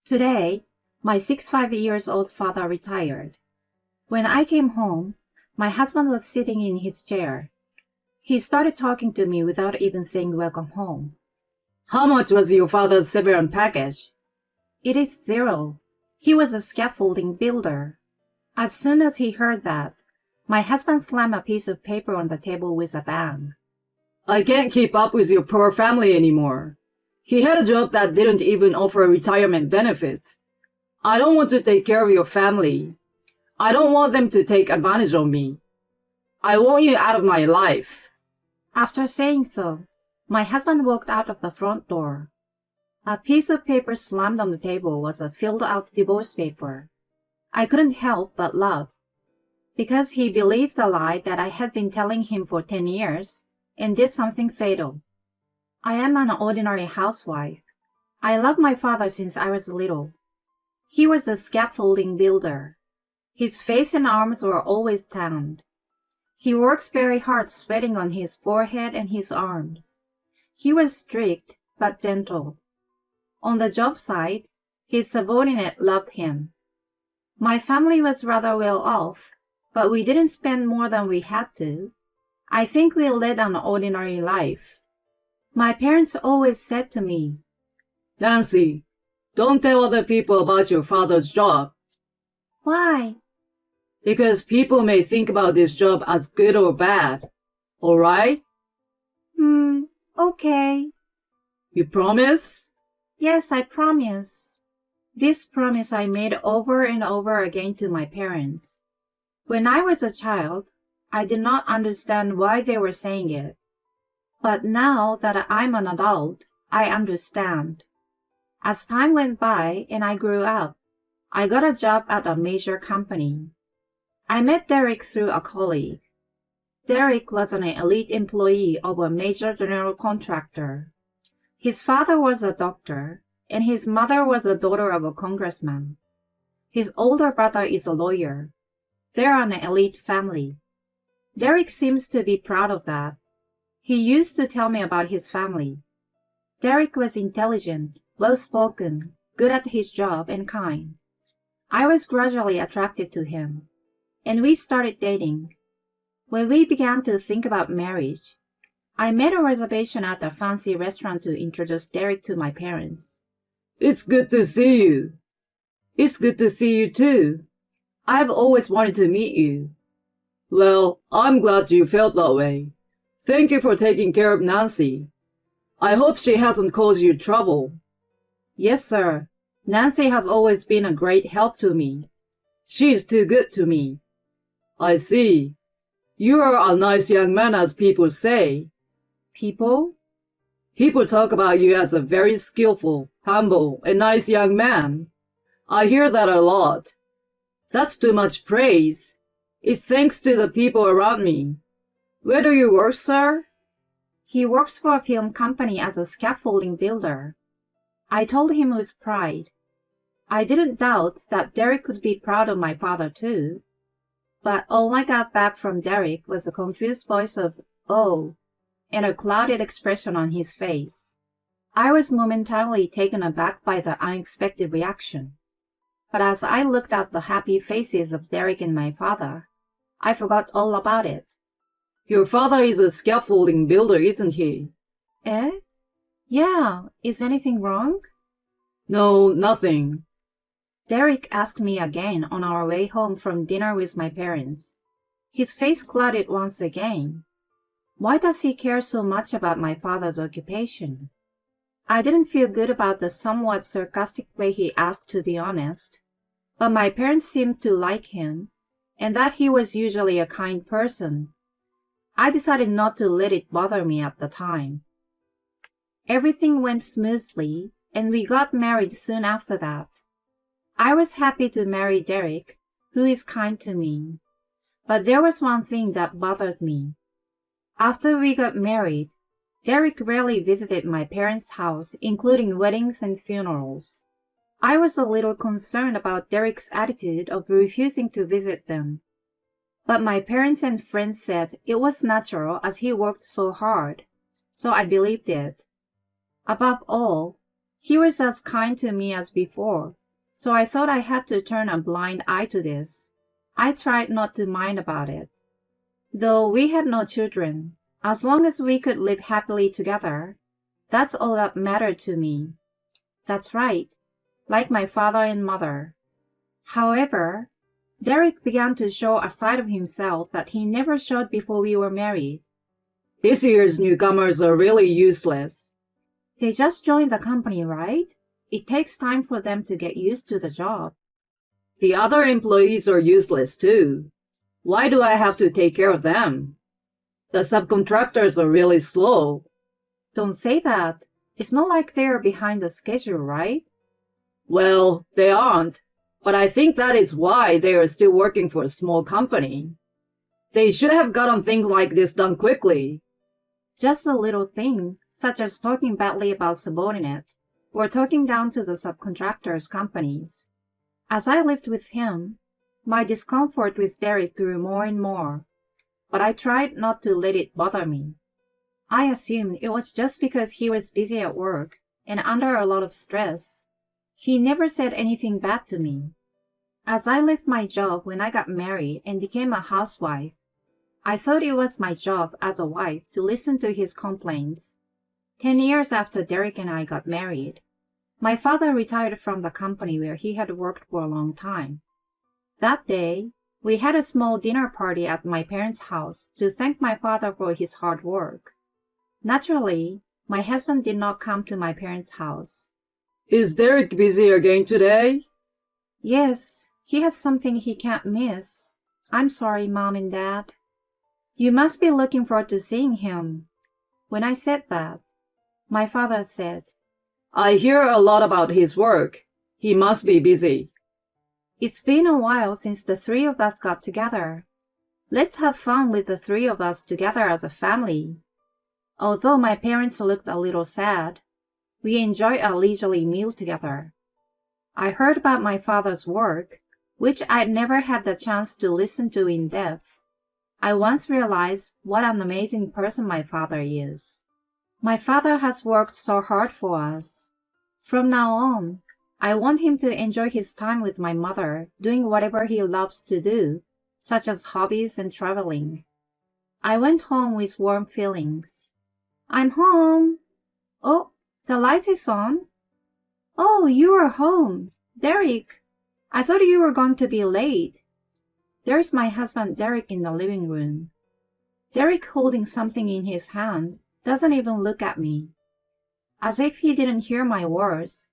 Today, my 65-year-old father retired. When I came home, my husband was sitting in his chair. He started talking to me without even saying welcome home. How much was your father's severance package? It is zero. He was a scaffolding builder. As soon as he heard that, my husband slammed a piece of paper on the table with a bang. I can't keep up with your poor family anymore. He had a job that didn't even offer retirement benefits. I don't want to take care of your family. I don't want them to take advantage of me. I want you out of my life. After saying so, my husband walked out of the front door. A piece of paper slammed on the table was a filled-out divorce paper. I couldn't help but laugh, because he believed the lie that I had been telling him for 10 years and did something fatal. I am an ordinary housewife. I loved my father since I was little. He was a scaffolding builder. His face and arms were always tanned. He works very hard, sweating on his forehead and his arms. He was strict but gentle. On the job site, his subordinate loved him. My family was rather well off, but we didn't spend more than we had to. I think we led an ordinary life. My parents always said to me, Nancy, don't tell other people about your father's job. Why? Because people may think about this job as good or bad. All right? Okay. You promise? Yes, I promise. This promise I made over and over again to my parents. When I was a child, I did not understand why they were saying it. But now that I'm an adult, I understand. As time went by and I grew up, I got a job at a major company. I met Derek through a colleague. Derek was an elite employee of a major general contractor. His father was a doctor, and his mother was the daughter of a congressman. His older brother is a lawyer. They're an elite family. Derek seems to be proud of that. He used to tell me about his family. Derek was intelligent, well-spoken, good at his job, and kind. I was gradually attracted to him, and we started dating. When we began to think about marriage, I made a reservation at a fancy restaurant to introduce Derek to my parents. It's good to see you. It's good to see you too. I've always wanted to meet you. Well, I'm glad you felt that way. Thank you for taking care of Nancy. I hope she hasn't caused you trouble. Yes, sir. Nancy has always been a great help to me. She's too good to me. I see. You are a nice young man, as people say. People? People talk about you as a very skillful, humble, and nice young man. I hear that a lot. That's too much praise. It's thanks to the people around me. Where do you work, sir? He works for a film company as a scaffolding builder. I told him with pride. I didn't doubt that Derek could be proud of my father too. But all I got back from Derek was a confused voice of, "Oh," and a clouded expression on his face. I was momentarily taken aback by the unexpected reaction. But as I looked at the happy faces of Derek and my father, I forgot all about it. Your father is a scaffolding builder, isn't he? Eh? Yeah, is anything wrong? No, nothing. Derek asked me again on our way home from dinner with my parents. His face clouded once again. Why does he care so much about my father's occupation? I didn't feel good about the somewhat sarcastic way he asked, to be honest. But my parents seemed to like him, and that he was usually a kind person. I decided not to let it bother me at the time. Everything went smoothly, and we got married soon after that. I was happy to marry Derek, who is kind to me. But there was one thing that bothered me. After we got married, Derek rarely visited my parents' house, including weddings and funerals. I was a little concerned about Derek's attitude of refusing to visit them. But my parents and friends said it was natural as he worked so hard, so I believed it. Above all, He was as kind to me as before, so I thought I had to turn a blind eye to this. I tried not to mind about it. Though we had no children, as long as we could live happily together, that's all that mattered to me. That's right, like my father and mother. However, Derek began to show a side of himself that he never showed before we were married. This year's newcomers are really useless. They just joined the company, right? It takes time for them to get used to the job. The other employees are useless too. Why do I have to take care of them? The subcontractors are really slow. Don't say that. It's not like they're behind the schedule, right? Well, they aren't, but I think that is why they are still working for a small company. They should have gotten things like this done quickly. Just a little thing, such as talking badly about subordinate, or talking down to the subcontractors' companies. As I lived with him, my discomfort with Derek grew more and more, but I tried not to let it bother me. I assumed it was just because he was busy at work and under a lot of stress. He never said anything bad to me. As I left my job when I got married and became a housewife, I thought it was my job as a wife to listen to his complaints. 10 years after Derek and I got married, my father retired from the company where he had worked for a long time. That day, we had a small dinner party at my parents' house to thank my father for his hard work. Naturally, my husband did not come to my parents' house. Is Derek busy again today? Yes, he has something he can't miss. I'm sorry, Mom and Dad. You must be looking forward to seeing him. When I said that, my father said, I hear a lot about his work. He must be busy. It's been a while since the three of us got together. Let's have fun with the three of us together as a family. Although my parents looked a little sad, we enjoyed a leisurely meal together. I heard about my father's work, which I'd never had the chance to listen to in depth. I once realized what an amazing person my father is. My father has worked so hard for us. From now on, I want him to enjoy his time with my mother, doing whatever he loves to do, such as hobbies and traveling. I went home with warm feelings. I'm home. Oh, the light is on. Oh, you are home. Derek, I thought you were going to be late. There's my husband Derek in the living room. Derek, holding something in his hand, doesn't even look at me. As if he didn't hear my words,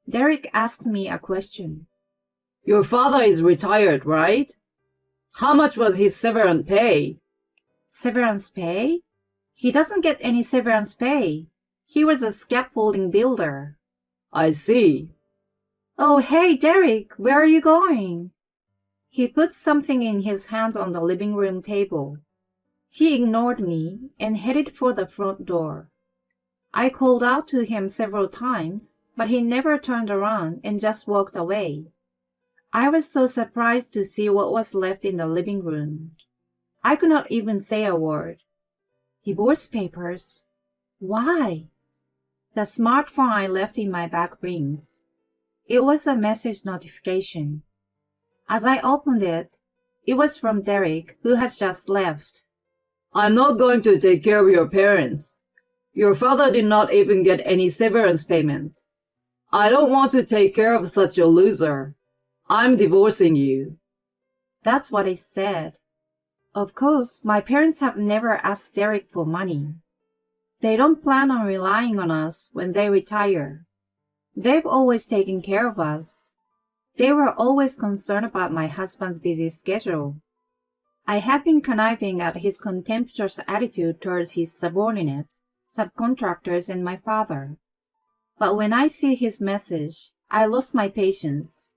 Derek asked me a question. Your father is retired, right? How much was his severance pay? Severance pay? He doesn't get any severance pay. He was a scaffolding builder. I see. Oh, hey, Derek, where are you going? He put something in his hand on the living room table. He ignored me and headed for the front door. I called out to him several times, but he never turned around and just walked away. I was so surprised to see what was left in the living room. I could not even say a word. Divorce papers? Why? The smartphone I left in my bag rings. It was a message notification. As I opened it, it was from Derek, who had just left. I'm not going to take care of your parents. Your father did not even get any severance payment. I don't want to take care of such a loser. I'm divorcing you. That's what it said. Of course, my parents have never asked Derek for money. They don't plan on relying on us when they retire. They've always taken care of us. They were always concerned about my husband's busy schedule. I have been conniving at his contemptuous attitude towards his subordinates, subcontractors, and my father. But when I see his message, I lost my patience.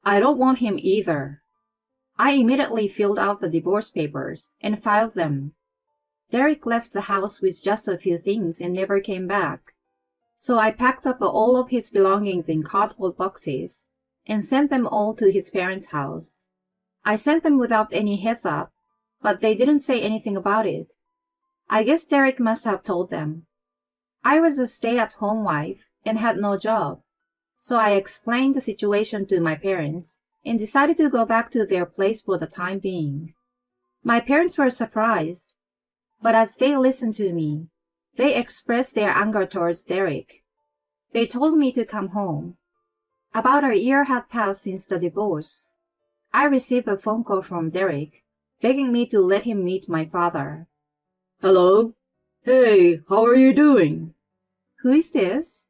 I don't want him either. I immediately filled out the divorce papers and filed them. Derek left the house with just a few things and never came back. So I packed up all of his belongings in cardboard boxes and sent them all to his parents' house. I sent them without any heads up, but they didn't say anything about it. I guess Derek must have told them. I was a stay-at-home wife, and had no job. So I explained the situation to my parents and decided to go back to their place for the time being. My parents were surprised, but as they listened to me, they expressed their anger towards Derek. They told me to come home. About a year had passed since the divorce. I received a phone call from Derek, begging me to let him meet my father. Hello? Hey, how are you doing? Who is this?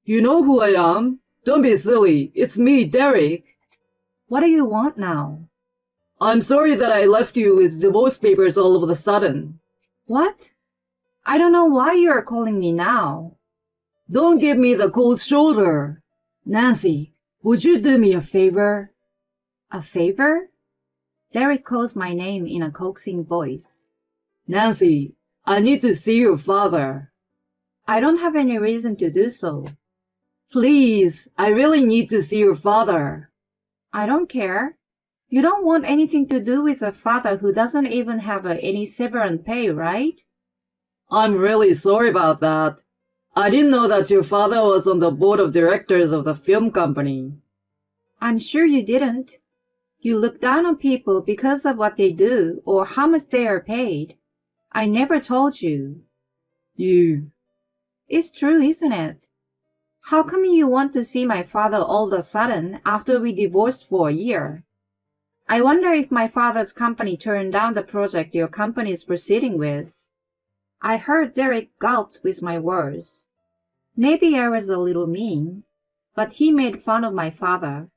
You know who I am? Don't be silly. It's me, Derek. What do you want now? I'm sorry that I left you with divorce papers all of a sudden. What? I don't know why you are calling me now. Don't give me the cold shoulder. Nancy, would you do me a favor? A favor? Derek calls my name in a coaxing voice. Nancy, I need to see your father. I don't have any reason to do so. Please, I really need to see your father. I don't care. You don't want anything to do with a father who doesn't even have any severance pay, right? I'm really sorry about that. I didn't know that your father was on the board of directors of the film company. I'm sure you didn't. You look down on people because of what they do or how much they are paid. I never told you. It's true, isn't it? How come you want to see my father all of a sudden after we divorced for a year? I wonder if my father's company turned down the project your company is proceeding with. I heard Derek gulped with my words. Maybe I was a little mean, but he made fun of my father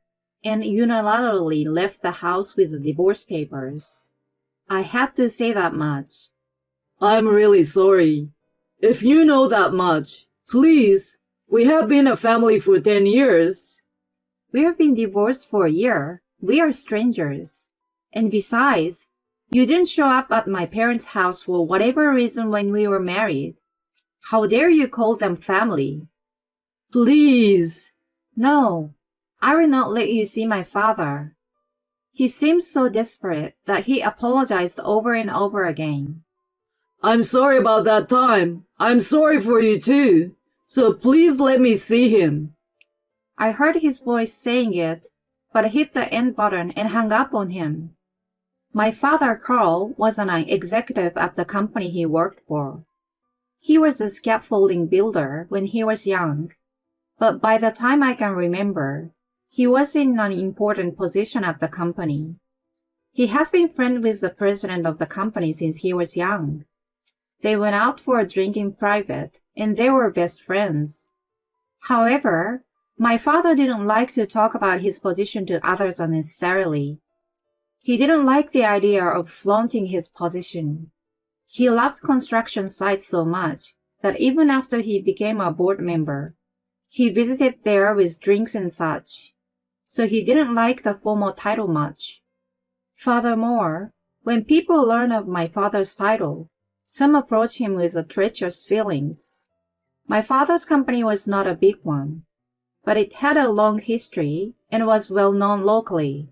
and unilaterally left the house with the divorce papers. I had to say that much. I'm really sorry. If you know that much, please, we have been a family for 10 years. We have been divorced for a year. We are strangers. And besides, you didn't show up at my parents' house for whatever reason when we were married. How dare you call them family? Please. No, I will not let you see my father. He seemed so desperate that he apologized over and over again. I'm sorry about that time. I'm sorry for you too. So please let me see him. I heard his voice saying it, but hit the end button and hung up on him. My father, Carl, was an executive at the company he worked for. He was a scaffolding builder when he was young, but by the time I can remember, he was in an important position at the company. He has been friends with the president of the company since he was young. They went out for a drink in private, and they were best friends. However, my father didn't like to talk about his position to others unnecessarily. He didn't like the idea of flaunting his position. He loved construction sites so much that even after he became a board member, he visited there with drinks and such. So he didn't like the formal title much. Furthermore, when people learn of my father's title, some approach him with treacherous feelings. My father's company was not a big one, but it had a long history and was well known locally.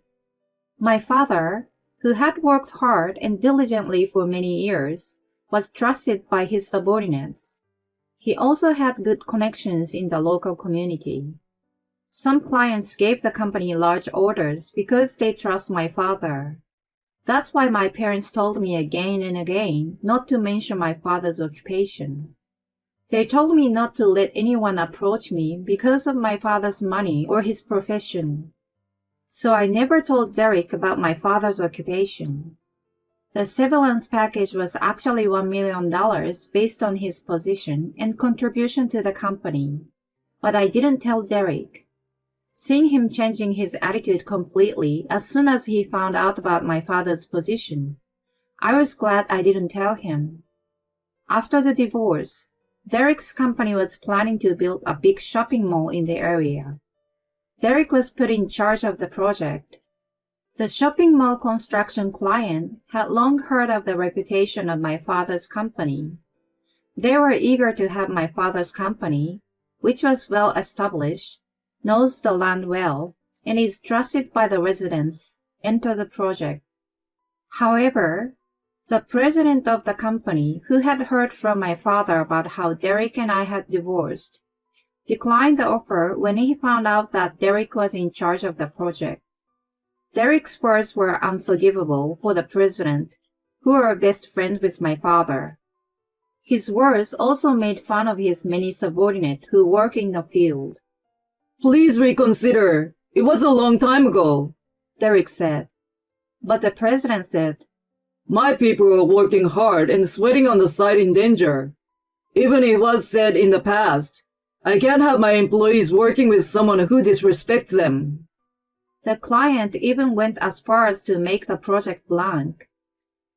My father, who had worked hard and diligently for many years, was trusted by his subordinates. He also had good connections in the local community. Some clients gave the company large orders because they trust my father. That's why my parents told me again and again not to mention my father's occupation. They told me not to let anyone approach me because of my father's money or his profession. So I never told Derek about my father's occupation. The severance package was actually $1 million based on his position and contribution to the company, but I didn't tell Derek. Seeing him changing his attitude completely as soon as he found out about my father's position, I was glad I didn't tell him. After the divorce, Derek's company was planning to build a big shopping mall in the area. Derek was put in charge of the project. The shopping mall construction client had long heard of the reputation of my father's company. They were eager to have my father's company, which was well established, knows the land well, and is trusted by the residents, enter the project. However, the president of the company, who had heard from my father about how Derek and I had divorced, declined the offer when he found out that Derek was in charge of the project. Derek's words were unforgivable for the president, who were best friends with my father. His words also made fun of his many subordinates who work in the field. Please reconsider. It was a long time ago, Derek said. But the president said, My people are working hard and sweating on the site in danger. Even if it was said in the past, I can't have my employees working with someone who disrespects them. The client even went as far as to make the project blank.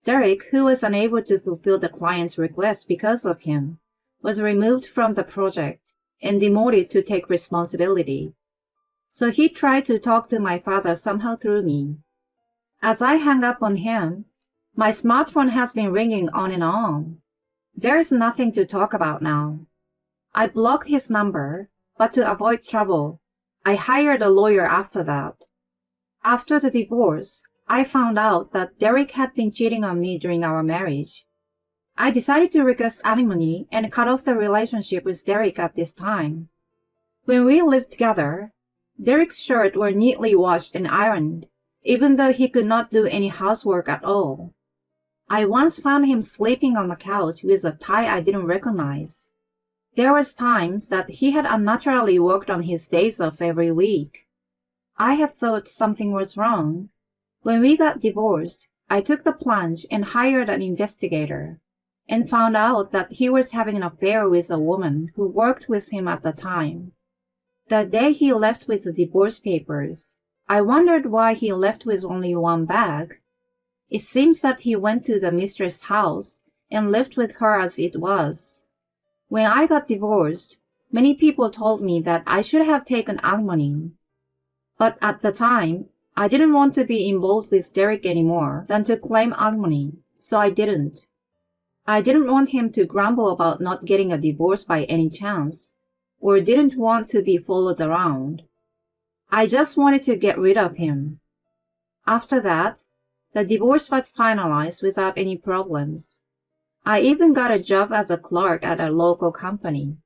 Derek, who was unable to fulfill the client's request because of him, was removed from the project and demoted to take responsibility. So he tried to talk to my father somehow through me. As I hung up on him, my smartphone has been ringing on and on. There's nothing to talk about now. I blocked his number, but to avoid trouble, I hired a lawyer after that. After the divorce, I found out that Derek had been cheating on me during our marriage. I decided to request alimony and cut off the relationship with Derek at this time. When we lived together, Derek's shirts were neatly washed and ironed, even though he could not do any housework at all. I once found him sleeping on the couch with a tie I didn't recognize. There was times that he had unnaturally worked on his days off every week. I have thought something was wrong. When we got divorced, I took the plunge and hired an investigator, and found out that he was having an affair with a woman who worked with him at the time. The day he left with the divorce papers, I wondered why he left with only one bag. It seems that he went to the mistress' house and lived with her as it was. When I got divorced, many people told me that I should have taken alimony. But at the time, I didn't want to be involved with Derek anymore than to claim alimony, so I didn't. I didn't want him to grumble about not getting a divorce by any chance, or didn't want to be followed around. I just wanted to get rid of him. After that, the divorce was finalized without any problems. I even got a job as a clerk at a local company.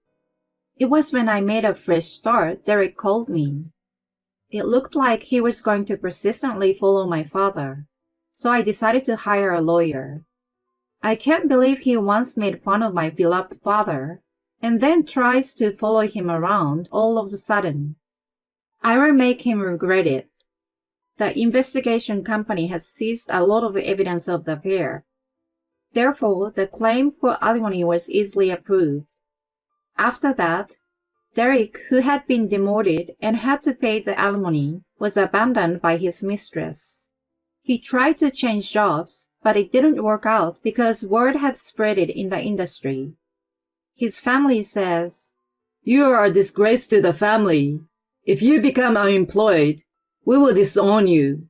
It was when I made a fresh start Derek called me. It looked like he was going to persistently follow my father, so I decided to hire a lawyer. I can't believe he once made fun of my beloved father, and then tries to follow him around all of a sudden. I will make him regret it. The investigation company has seized a lot of evidence of the affair. Therefore, the claim for alimony was easily approved. After that, Derek, who had been demoted and had to pay the alimony, was abandoned by his mistress. He tried to change jobs, but it didn't work out because word had spread it in the industry. His family says, You are a disgrace to the family. If you become unemployed, we will disown you.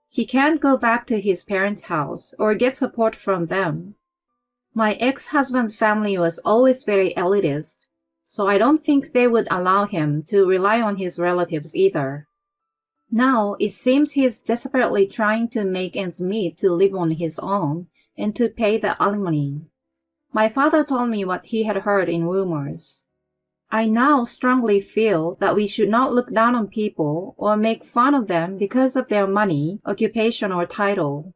He can't go back to his parents' house or get support from them. My ex-husband's family was always very elitist, so I don't think they would allow him to rely on his relatives either. Now it seems he is desperately trying to make ends meet to live on his own and to pay the alimony. My father told me what he had heard in rumors. I now strongly feel that we should not look down on people or make fun of them because of their money, occupation, or title.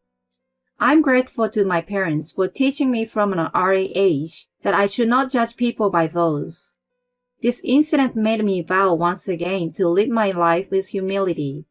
I'm grateful to my parents for teaching me from an early age that I should not judge people by those. This incident made me vow once again to live my life with humility